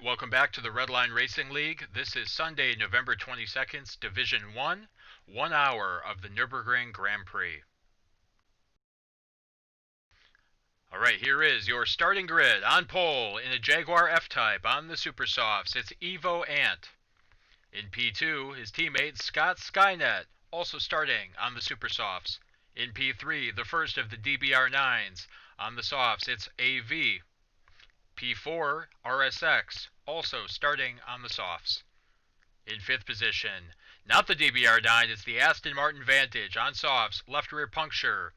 Alright, welcome back to the Redline Racing League. This is Sunday, November 22nd, Division 1, 1 hour of the Nürburgring Grand Prix. Alright, here is your starting grid. On pole, in a Jaguar F-Type, on the Super Softs, it's Evo Ant. In P2, his teammate Scott Skynet, also starting on the Super Softs. In P3, the first of the DBR9s, on the Softs, it's AV. P4, RSX, also starting on the softs. In 5th position, not the DBR9, it's the Aston Martin Vantage on softs, left rear puncture.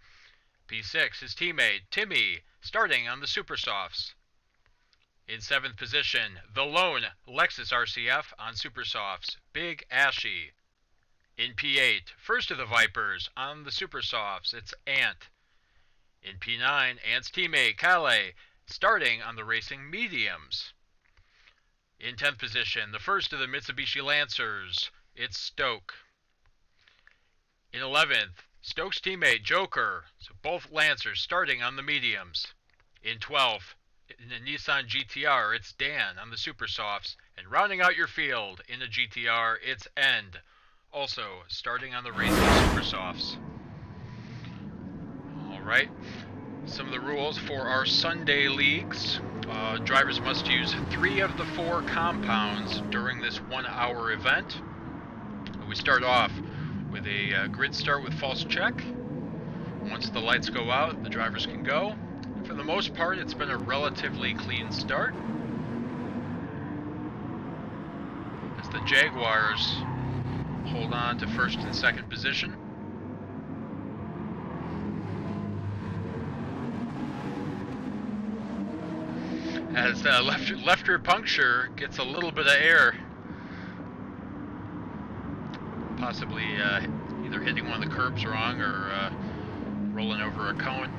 P6, his teammate, Timmy, starting on the super softs. In 7th position, the lone Lexus RCF on super softs, Big Ashy. In P8, first of the Vipers on the super softs, it's Ant. In P9, Ant's teammate, Calais, starting on the racing mediums. In 10th position, the first of the Mitsubishi Lancers, it's Stoke. In 11th, Stoke's teammate Joker, so both Lancers starting on the mediums. In 12th, in the Nissan GTR, it's Dan on the super softs, and rounding out your field in the GTR, it's End, also starting on the racing super softs. Alright. Some of the rules for our Sunday leagues. Drivers must use 3 of the 4 compounds during this 1 hour event. We start off with a grid start with false check. Once the lights go out, the drivers can go. For the most part, it's been a relatively clean start, as the Jaguars hold on to first and second position. As left rear puncture gets a little bit of air, possibly either hitting one of the curbs wrong or rolling over a cone.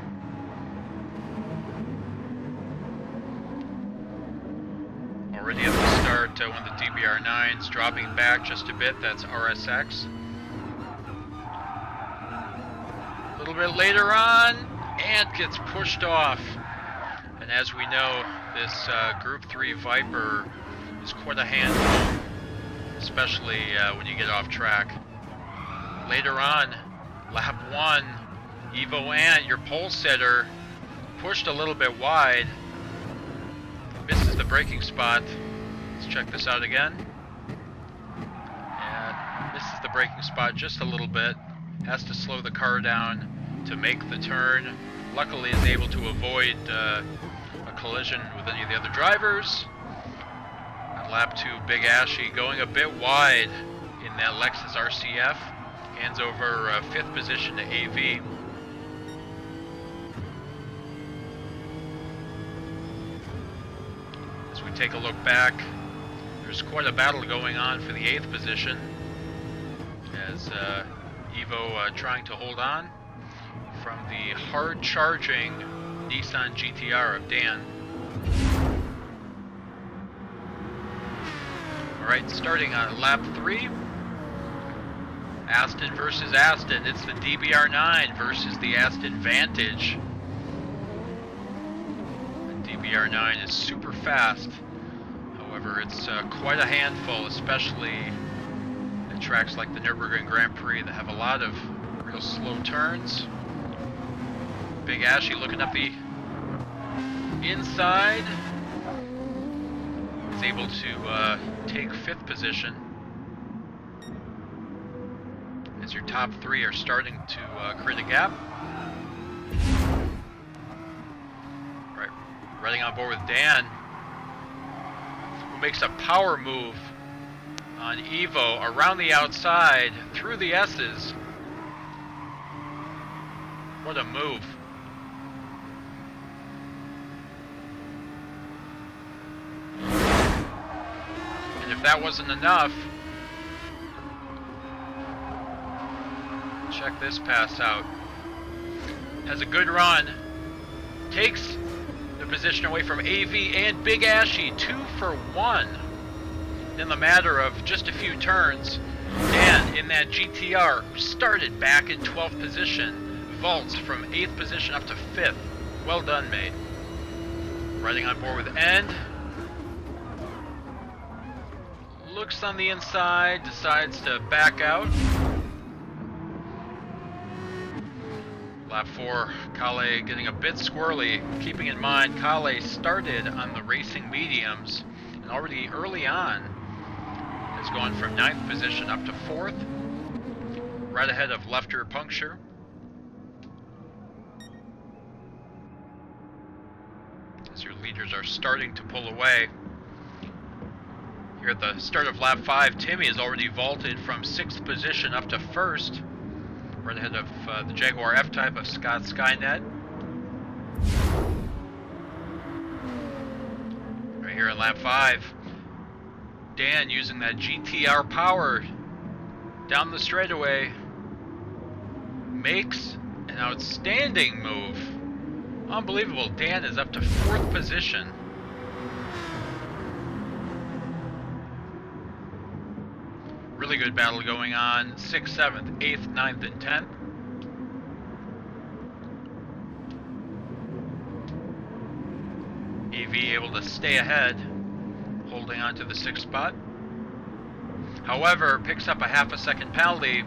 Already at the start, one of the DBR9s dropping back just a bit, that's RSX. A little bit later on, Ant gets pushed off. And as we know, this Group 3 Viper is quite a handful, especially when you get off track. Later on, lap 1, Evo Ant, your pole sitter, pushed a little bit wide, misses the braking spot. Let's check this out again. And misses the braking spot just a little bit, has to slow the car down to make the turn. Luckily is able to avoid a collision with any of the other drivers. On lap 2, Big Ashy going a bit wide in that Lexus RCF. Hands over 5th position to AV. As we take a look back, there's quite a battle going on for the 8th position, as Evo trying to hold on from the hard-charging Nissan GTR of Dan. Alright, starting on lap 3. Aston versus Aston. It's the DBR9 versus the Aston Vantage. The DBR9 is super fast. However, it's quite a handful, especially at tracks like the Nürburgring Grand Prix that have a lot of real slow turns. Big Ashy looking up the inside. Is able to take 5th position, as your top 3 are starting to create a gap. Right, riding on board with Dan, who makes a power move on Evo around the outside through the S's. What a move. And if that wasn't enough, check this pass out. Has a good run, takes the position away from AV and Big Ashy, 2 for 1 in the matter of just a few turns. Dan in that GTR, who started back in 12th position, vaults from 8th position up to 5th. Well done, mate. Riding on board with End. looks on the inside, decides to back out. Lap 4, Kale getting a bit squirrely, keeping in mind Kale started on the racing mediums and already early on has gone from 9th position up to 4th, right ahead of Lefter Puncture. As your leaders are starting to pull away. Here at the start of lap 5, Timmy has already vaulted from 6th position up to 1st, right ahead of the Jaguar F-Type of Scott Skynet. Right here in lap 5, Dan using that GTR power down the straightaway makes an outstanding move. Unbelievable. Dan is up to 4th position. Really good battle going on. 6th, 7th, 8th, 9th, and 10th. AV able to stay ahead, holding on to the 6th spot. However, picks up a half a second penalty.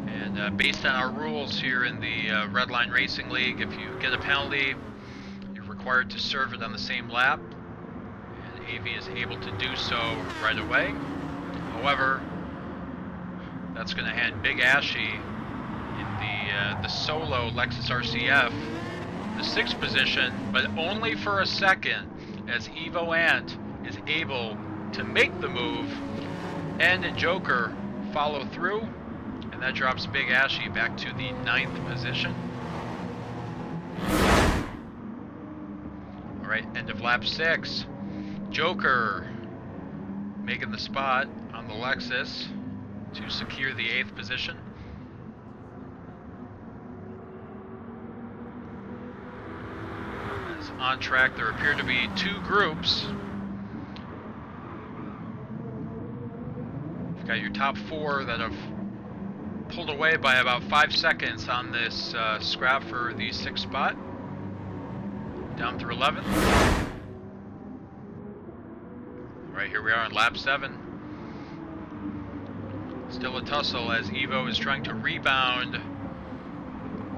And based on our rules here in the Redline Racing League, if you get a penalty, you're required to serve it on the same lap. And AV is able to do so right away. However, that's going to hand Big Ashy in the solo Lexus RCF the 6th position, but only for a second, as Evo Ant is able to make the move and Joker follow through, and that drops Big Ashy back to the 9th position. Alright, end of lap 6. Joker making the spot on the Lexus to secure the 8th position. As on track, there appear to be 2 groups. You've got your top 4 that have pulled away by about 5 seconds on this scrap for the 6th spot, down through 11th. Right, here we are on lap 7. Still a tussle as Evo is trying to rebound.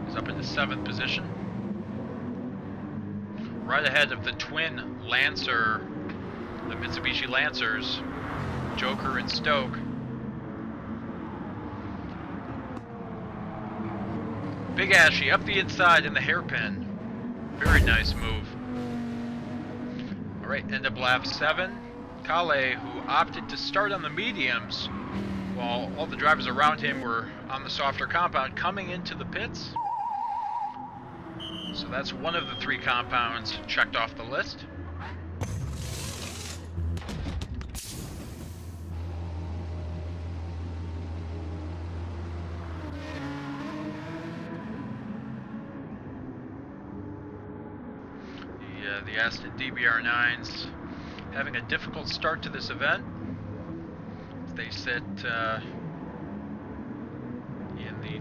He's up into 7th position. Right ahead of the twin Lancer, the Mitsubishi Lancers, Joker and Stoke. Big Ashy up the inside in the hairpin. Very nice move. Alright, end of lap 7. Kale, who opted to start on the mediums while all the drivers around him were on the softer compound, coming into the pits. So that's one of the 3 compounds checked off the list. The Aston DBR9s having a difficult start to this event. They sit in the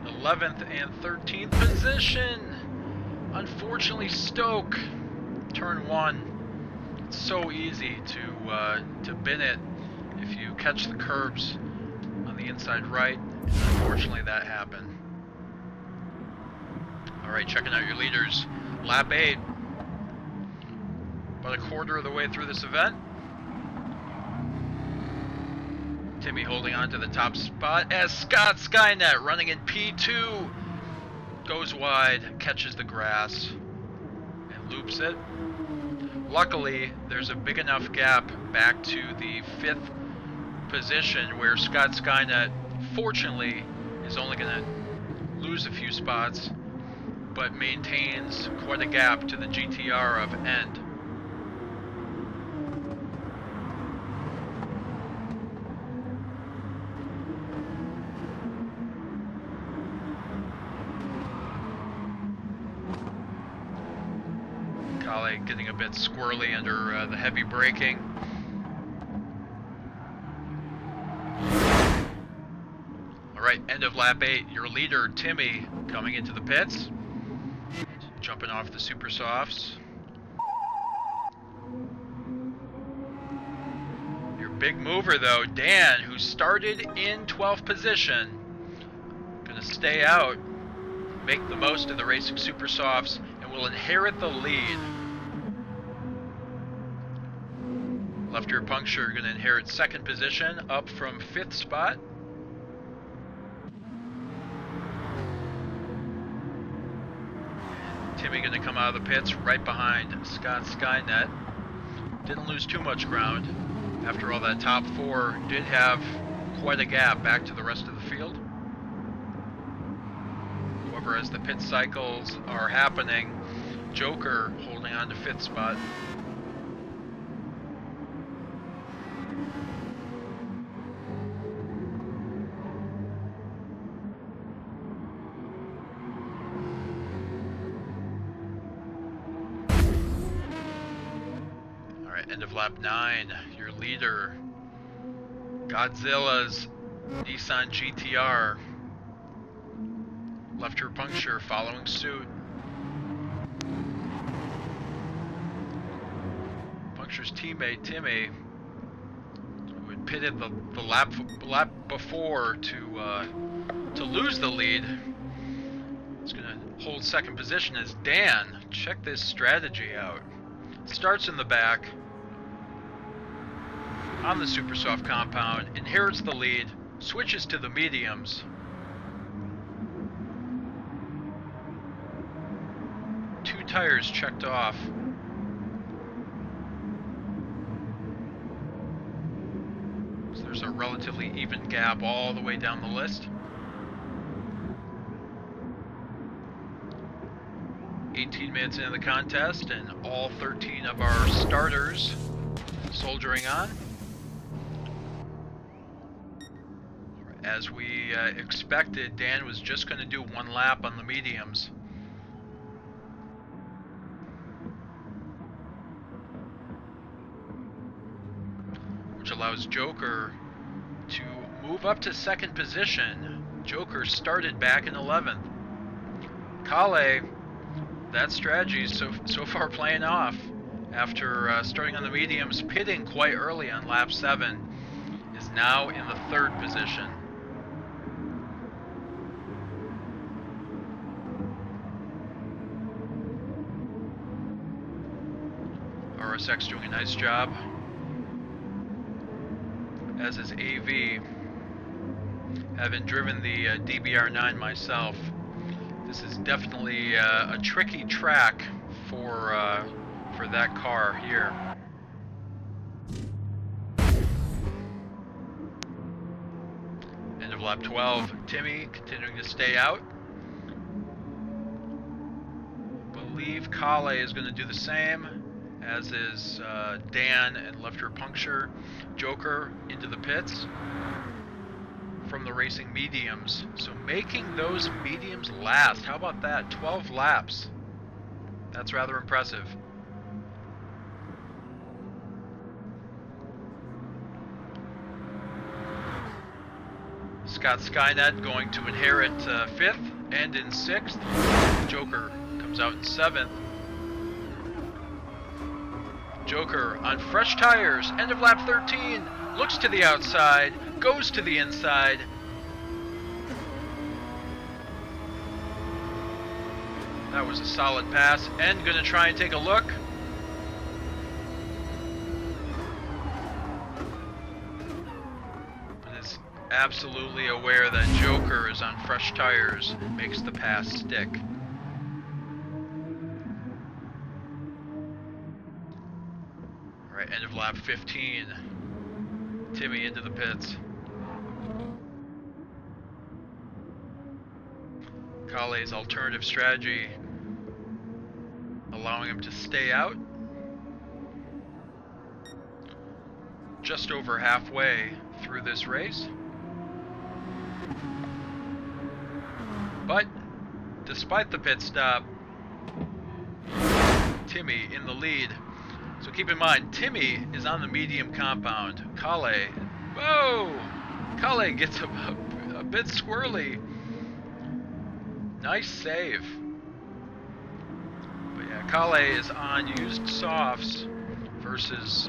11th and 13th position. Unfortunately, Stoke, turn 1. It's so easy to bin it if you catch the curbs on the inside right. Unfortunately, that happened. All right, checking out your leaders. Lap 8. About a quarter of the way through this event. Timmy holding on to the top spot as Scott Skynet running in P2 goes wide, catches the grass, and loops it. Luckily, there's a big enough gap back to the 5th position where Scott Skynet, fortunately, is only going to lose a few spots, but maintains quite a gap to the GTR of End. Kale getting a bit squirrely under the heavy braking. Alright, end of lap 8. Your leader, Timmy, coming into the pits. Jumping off the super softs. Big mover though, Dan, who started in 12th position, gonna stay out, make the most of the Racing Super Softs, and will inherit the lead. Left rear puncture gonna inherit 2nd position, up from 5th spot. Timmy gonna come out of the pits right behind Scott Skynet. Didn't lose too much ground. After all, that top 4 did have quite a gap back to the rest of the field. However, as the pit cycles are happening, Joker holding on to 5th spot. End of lap 9, your leader, Godzilla's Nissan GTR. Left rear puncture following suit. Puncture's teammate Timmy, who had pitted the lap before to lose the lead, is going to hold 2nd position as Dan. Check this strategy out. Starts in the back on the Super Soft compound, inherits the lead, switches to the mediums. Two tires checked off. So there's a relatively even gap all the way down the list. 18 minutes into the contest, and all 13 of our starters soldiering on. As we expected, Dan was just going to do 1 lap on the mediums. Which allows Joker to move up to 2nd position. Joker started back in 11th. Kale, that strategy is so far playing off. After starting on the mediums, pitting quite early on lap 7, is now in the 3rd position. RSX doing a nice job, as is AV. Having driven the DBR9 myself, this is definitely a tricky track for that car here. End of lap 12, Timmy continuing to stay out. Believe Kale is going to do the same, as is Dan and left rear puncture. Joker into the pits from the racing mediums. So making those mediums last. How about that? 12 laps. That's rather impressive. Scott Skynet going to inherit 5th and in 6th. Joker comes out in 7th. Joker on fresh tires, end of lap 13, looks to the outside, goes to the inside. That was a solid pass, and gonna try and take a look. But is absolutely aware that Joker is on fresh tires and makes the pass stick. End of lap 15. Timmy into the pits. Kale's alternative strategy allowing him to stay out. Just over halfway through this race. But despite the pit stop, Timmy in the lead. So keep in mind, Timmy is on the medium compound. Kale, whoa! Kale gets a bit squirrely. Nice save. But yeah, Kale is on used softs versus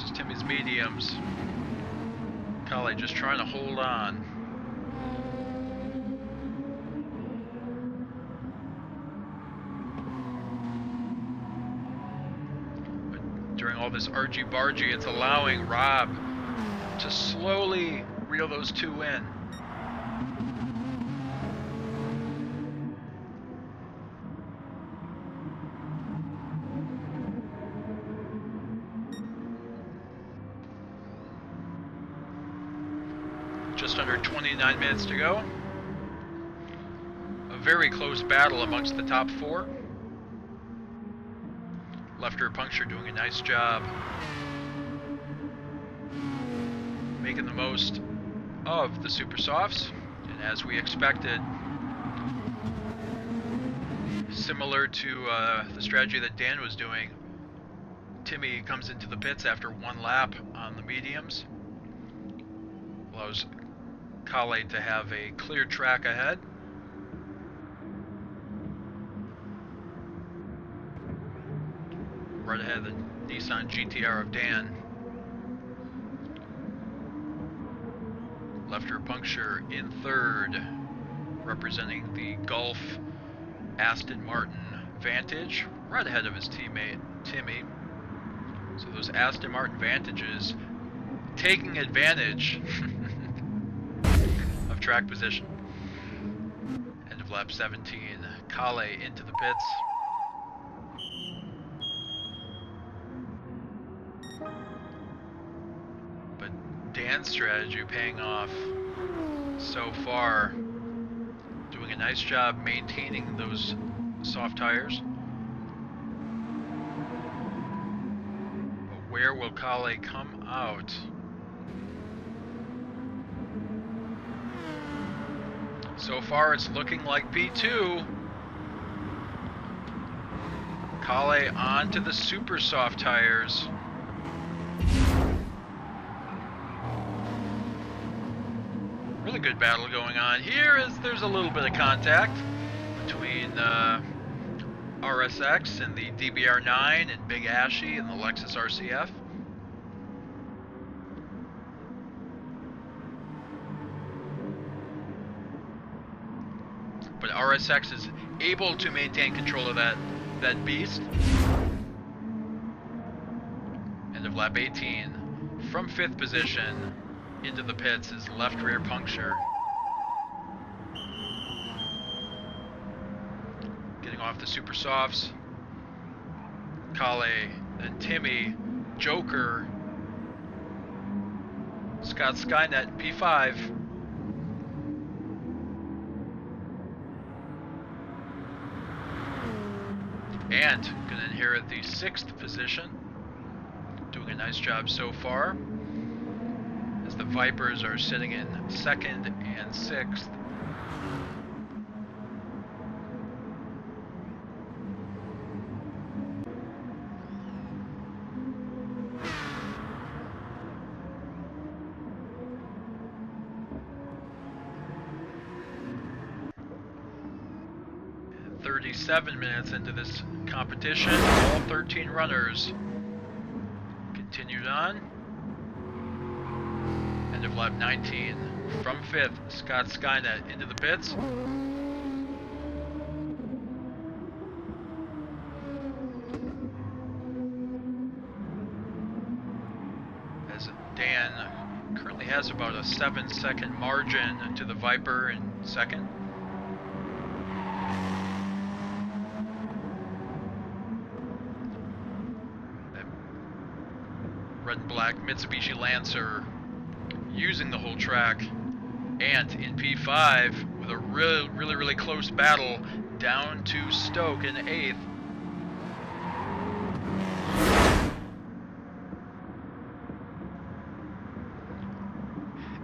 versus Timmy's mediums. Kale just trying to hold on. But during all this argy-bargy, it's allowing Rob to slowly reel those two in. Just under 29 minutes to go. A very close battle amongst the top four. Left-ear puncture doing a nice job making the most of the super softs, and as we expected, similar to the strategy that Dan was doing, Timmy comes into the pits after one lap on the mediums, allows Kale to have a clear track ahead. Right ahead of the Nissan GTR of Dan. Left-ear puncture in third, representing the Gulf Aston Martin Vantage, right ahead of his teammate Timmy. So those Aston Martin Vantages taking advantage of track position. End of lap 17, Kale into the pits. But Dan's strategy paying off so far, doing a nice job maintaining those soft tires. But where will Kale come out? So far it's looking like P2. Kale onto the super soft tires. Really good battle going on here as there's a little bit of contact between RSX and the DBR9 and Big Ashy and the Lexus RCF. But RSX is able to maintain control of that beast. End of lap 18. From 5th position into the pits is left rear puncture. Getting off the super softs. Kale, then Timmy, Joker, Scott Skynet, P5. And gonna inherit the 6th position. Doing a nice job so far, as the Vipers are sitting in 2nd and 6th. And 37 minutes into this competition, all 13 runners continued on. End of lap 19. From 5th, Scott Skynet into the pits. As Dan currently has about a 7-second margin to the Viper in 2nd. Red and black Mitsubishi Lancer using the whole track. Ant in P5 with a really close battle down to Stoke in 8th.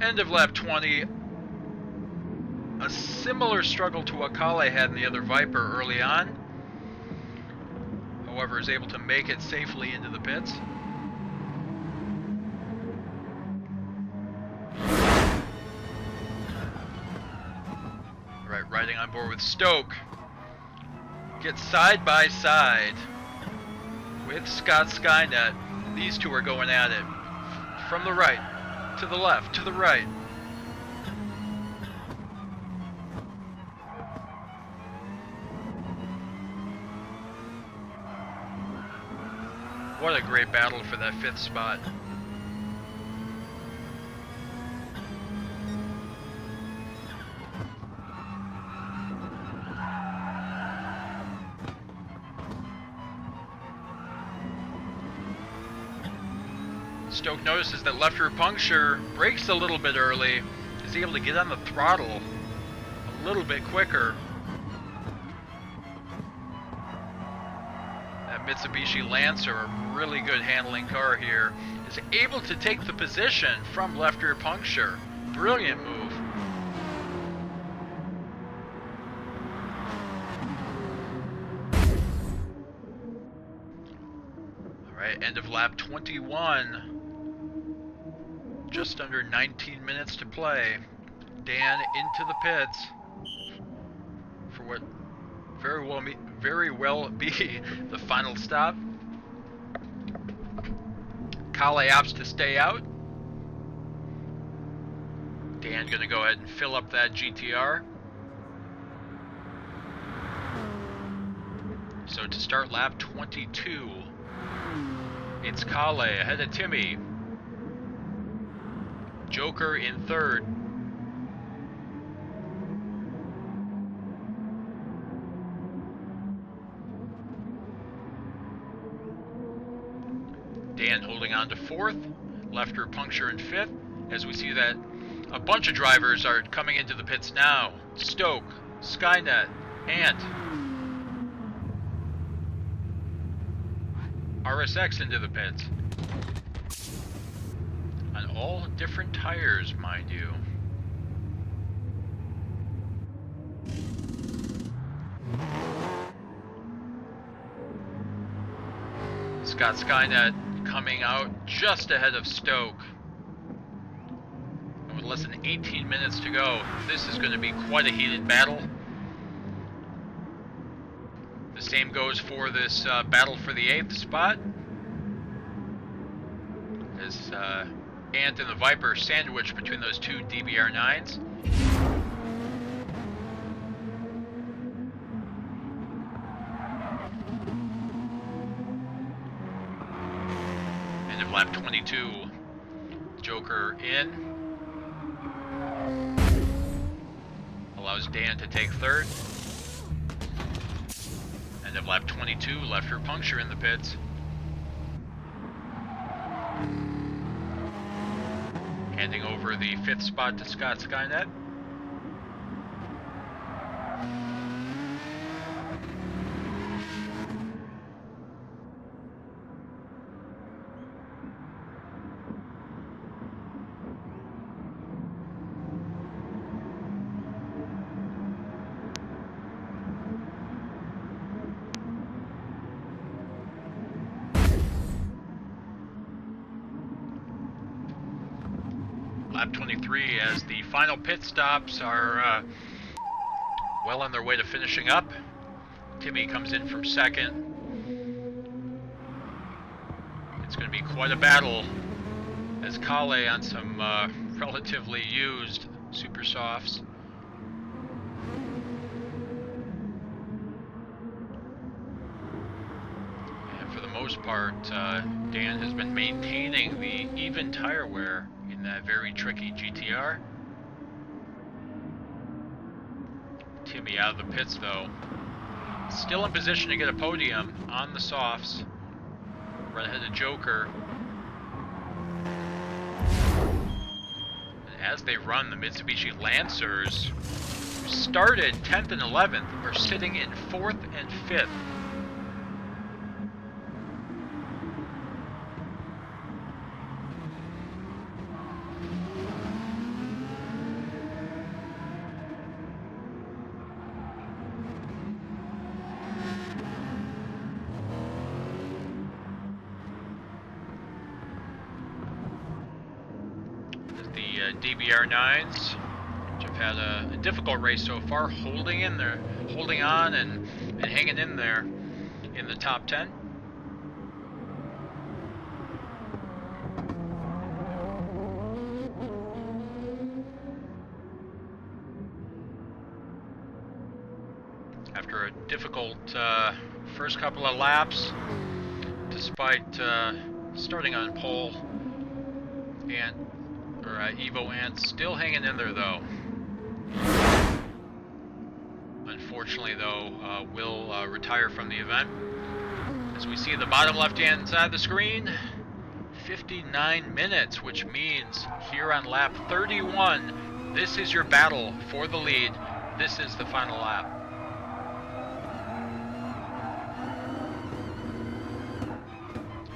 End of lap 20. A similar struggle to what Kale had in the other Viper early on. However, is able to make it safely into the pits. Right, riding on board with Stoke. Gets side by side with Scott Skynet. These two are going at it. From the right, to the left, to the right. What a great battle for that 5th spot. Stoke notices that left rear puncture brakes a little bit early, is able to get on the throttle a little bit quicker. That Mitsubishi Lancer, a really good handling car here, is able to take the position from left rear puncture. Brilliant move. Alright, end of lap 21. Just under 19 minutes to play. Dan into the pits for what very well be the final stop. Kale opts to stay out. Dan gonna go ahead and fill up that GTR. So to start lap 22, it's Kale ahead of Timmy. Joker in 3rd. Dan holding on to 4th. Left rear puncture in 5th. As we see that a bunch of drivers are coming into the pits now. Stoke, Skynet, Ant. RSX into the pits. On all different tires, mind you. Scott Skynet coming out just ahead of Stoke. And with less than 18 minutes to go, this is going to be quite a heated battle. The same goes for this battle for the 8th spot. As Ant and the Viper sandwiched between those two DBR9s. End of lap 22. Joker in. Allows Dan to take 3rd. End of lap 22. Left rear puncture in the pits. Handing over the 5th spot to Scott Skynet. Lap 23 as the final pit stops are well on their way to finishing up. Timmy comes in from 2nd. It's going to be quite a battle as Kale on some relatively used super softs. And for the most part, Dan has been maintaining the even tire wear in that very tricky GTR. Timmy out of the pits though. Still in position to get a podium on the softs. Right ahead of Joker. And as they run, the Mitsubishi Lancers, who started 10th and 11th, are sitting in 4th and 5th. DBR9s, which have had a difficult race so far, holding in there, holding on and hanging in there in the top 10. difficult first couple of laps, despite starting on pole. Evo Ant still hanging in there though. Unfortunately though, will retire from the event. As we see the bottom left-hand side of the screen, 59 minutes, which means here on lap 31, this is your battle for the lead. This is the final lap.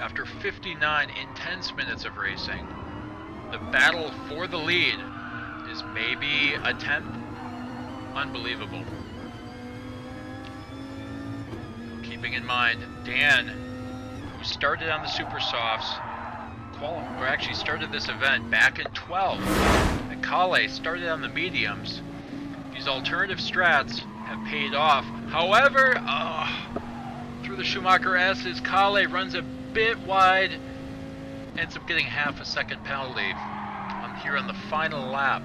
After 59 intense minutes of racing, the battle for the lead is maybe a tenth. Unbelievable. Keeping in mind, Dan, who started on the Super Softs, or actually started this event back in 12, and Kale started on the mediums. These alternative strats have paid off. However, through the Schumacher S's, Kale runs a bit wide, ends up getting half a second penalty here on the final lap.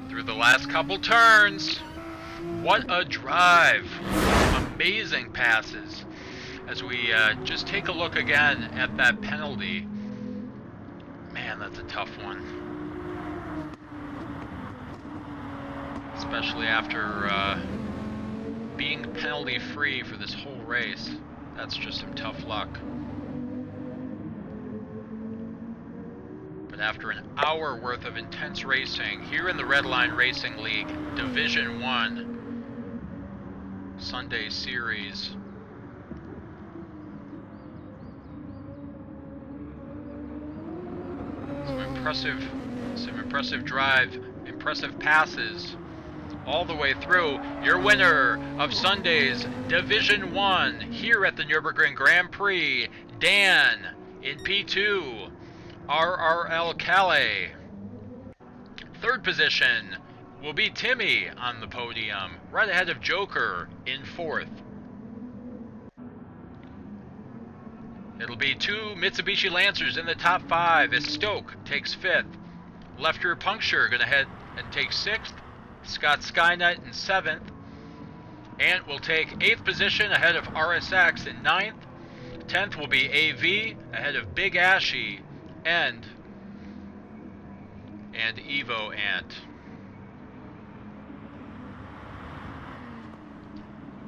Through the last couple turns, what a drive! Amazing passes. As we just take a look again at that penalty. Man, that's a tough one. Especially after being penalty free for this whole race. That's just some tough luck. But after an hour worth of intense racing here in the Redline Racing League Division 1 Sunday Series, some impressive drive, impressive passes all the way through. Your winner of Sunday's Division 1 here at the Nürburgring Grand Prix, Dan in P2, RRL Calais. Third position will be Timmy on the podium, right ahead of Joker in fourth. It'll be two Mitsubishi Lancers in the top five as Stoke takes fifth. Left rear puncture gonna head and take sixth. Scott Skynet in seventh. Ant will take eighth position ahead of RSX in ninth. 10th will be AV ahead of Big Ashy and Evo Ant.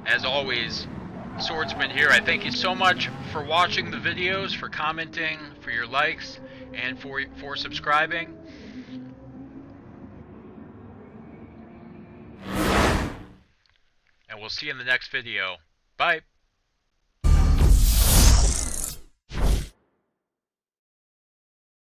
As always, Swordsman here, I thank you so much for watching the videos, for commenting, for your likes, and for subscribing. And we'll see you in the next video. Bye.